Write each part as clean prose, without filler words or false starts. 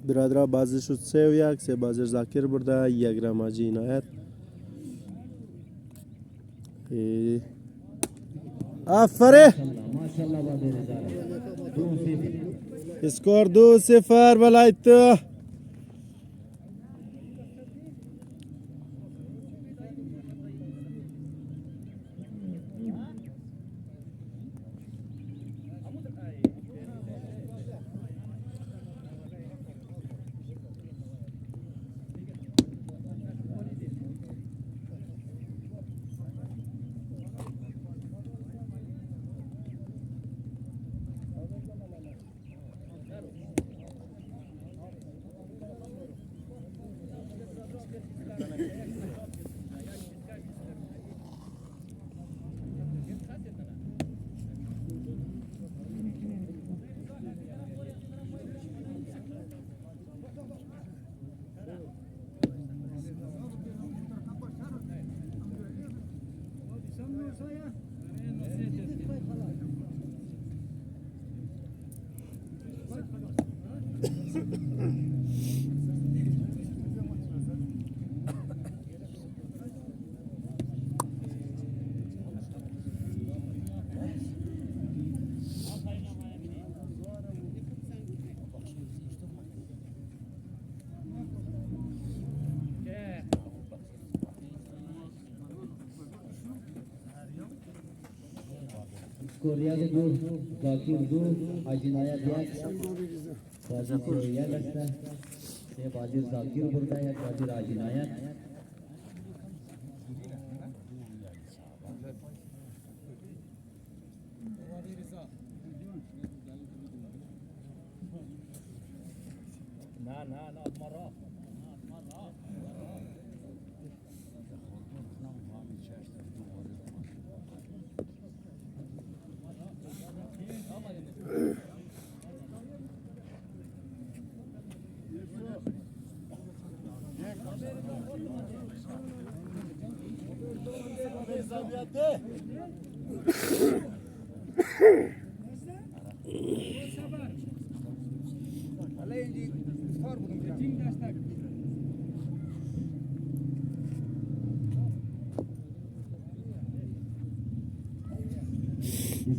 برادرها بازی شد 3-1. 3 بازی زاکر برده، 1 رماجی عنایت. آفرین. اسکور 2-0 ولایت. Korea do Zakir do Ajinaya diye Bazı Korea lasta se Bazı Zakir burada ya Bazı Ajinaya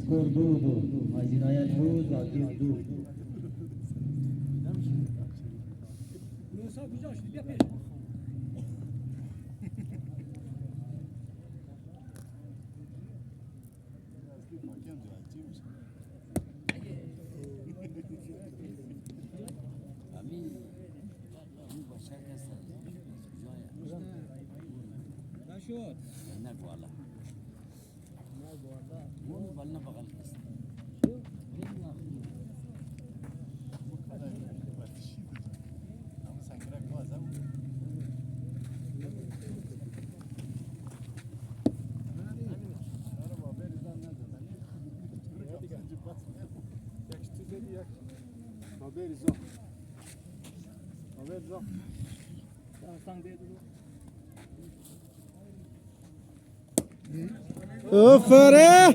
skor 2-2 Ajinaya 2 Zakir 2 آفرین.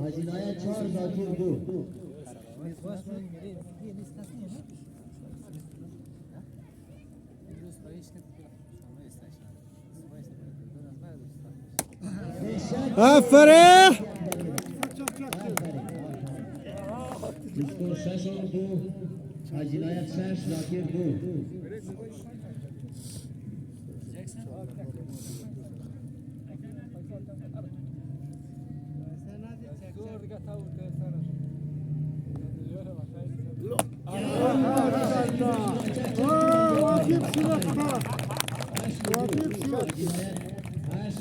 Ajinaya 4 Zakir 2 آفرین. skor 6-2 Ajinaya 6 Zakir 2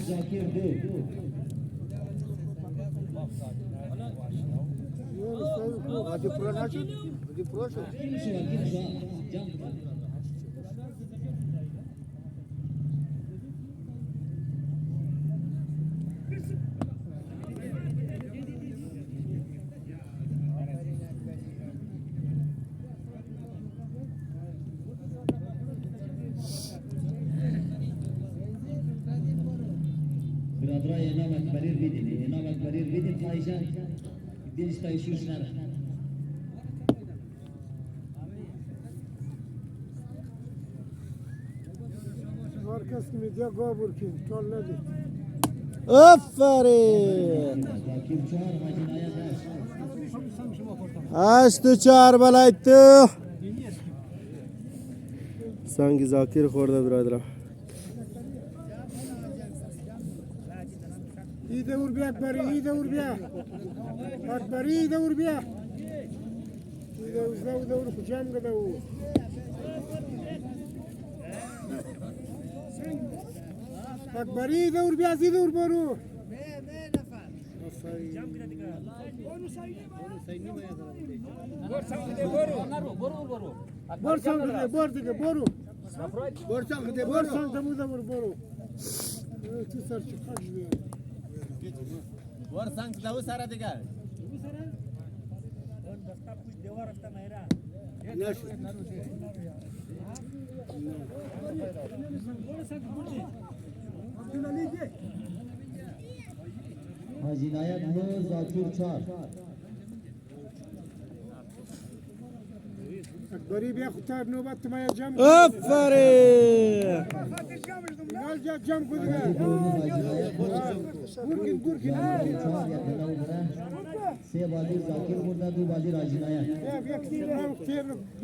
Zakir 2 Hadi pronaçın. Hadi proşu. برادرای انام اکبریر بیدین انام اکبریر بیدین خواهیشن دلش تایشوش نره Herkes medya kabul ki, tolladı. آفرین زاکیر 4 حاجی نایت 8 و 4 بلایتو سنگ زاکر خورده برادرم İyi de vur bir Akbari, iyi de vur bir. Akbari iyi de vur bir. İyi de vur, kucağım kadar vur. Akbari iyi de vur bir, iyi de vur boru. Bor sanki bor dige boru. Bor sanki bu da vur boru. Tu sar çıkar gibi. वर सांग जाऊ सारा ते काय حاجی نایت 9 زاکیر 4 Akbari bir kutar nöbet maya cam. آفرین Gel cam kudiga. Burkin. 4 yakına vurdu سه بازی زاکیر burada 2 بازی حاجی نایت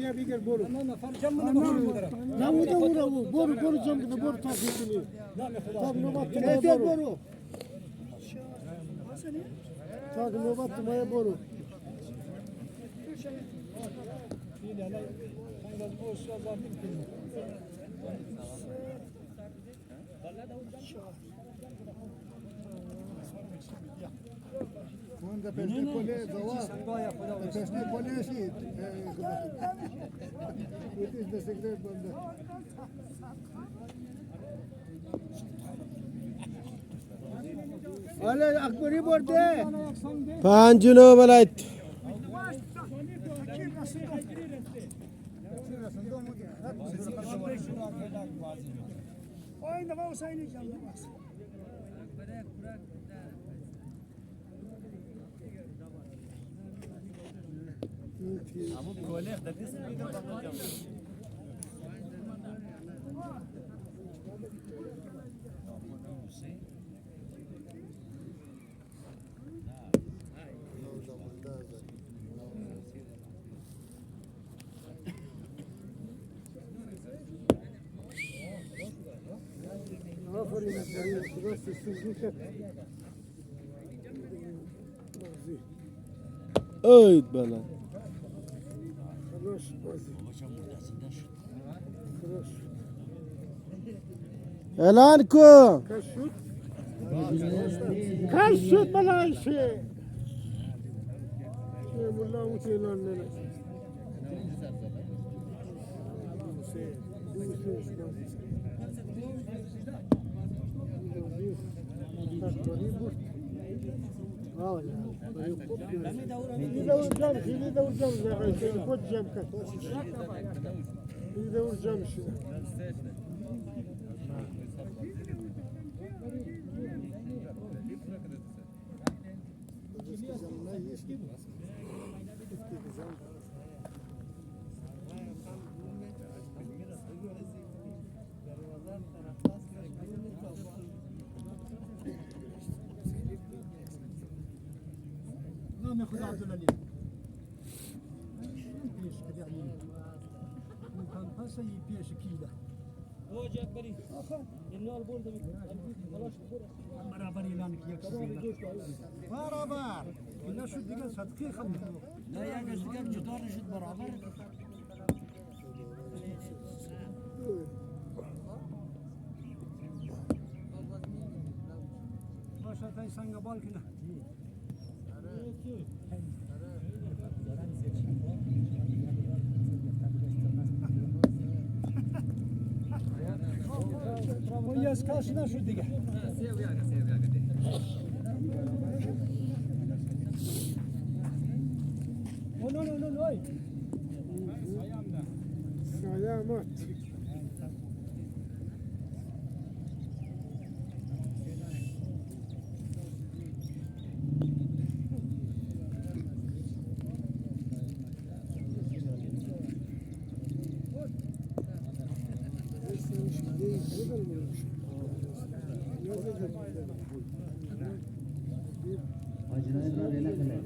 Ya bir gel boru. Ya bu da vura boru cam kudiga boru takipini. Tak nöbet maya boru. Tak nöbet maya boru. Onda peşne kole dava. Peşne kole şey. Bu destekler bende. Ale Akbari borde. 5 و 9 بلایت Aynı var oynayacağım. अमुक गोले दतीस Aferin Akbari. Burası sizlik hep. اوید بلا Kıraş bazı. Kıraş. اعلان کو Kaç şut? Kaç şut bana işi? Mulla uçuyorlar nene. İyi de vuracağım, iyi de vuracağım. Koçacağım kaç. İyi de vuracağım şimdi. نام خدا عبدالعلی پیش کدی علی ممکن هست یه پیش کیله وجه اکبری اینو البرد می خلاص برابر اعلان کیه برابر اینا شد دیگه صدقه خم لا يا جدار جدار نشد برابر باشه تای سنگ بال کنه Bu yaz karşına şu dige. No. Sayamat. Hacı Nayat Radya Kale.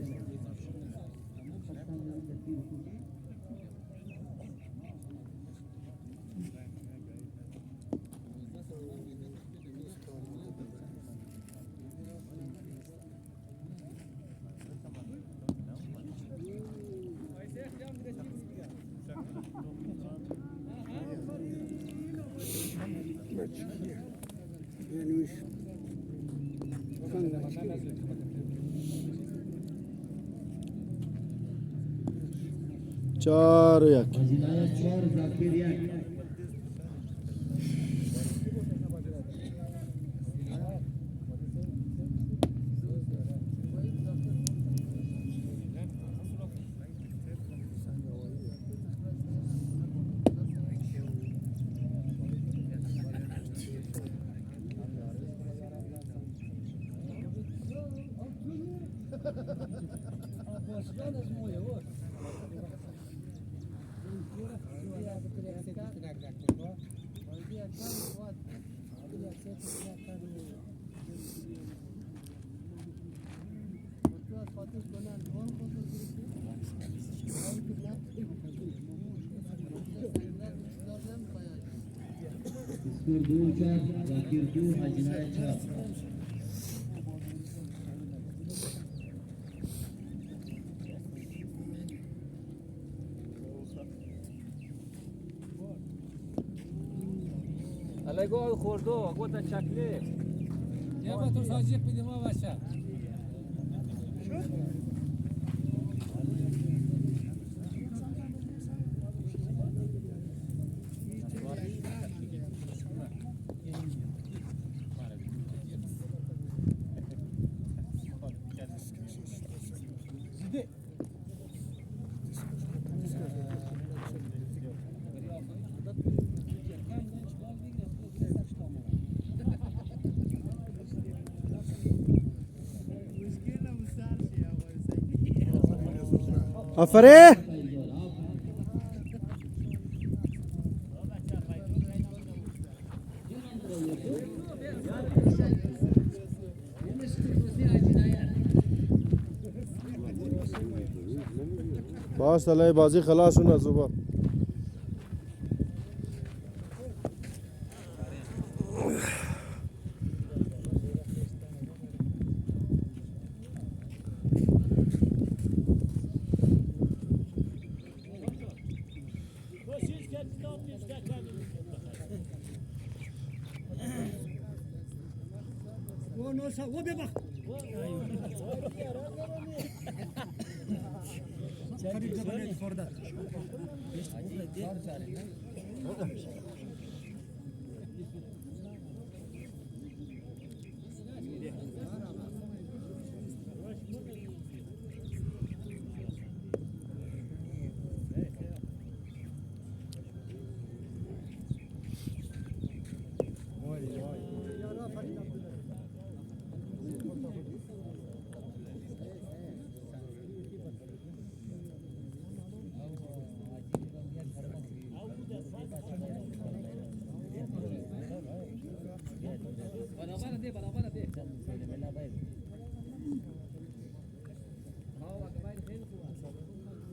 Yani iş. چهار و یک. Hacı Nayat 4 Zakir 1. Skor 2-4 Zakir 2 Hacı Nayat 4. الگو خوردو گوتا چکلی یا با تو ساجی پیدی ما باشه آفرین. باش الهی بازی خلاص شد زوبا. و ببخ قریب زبانه فردا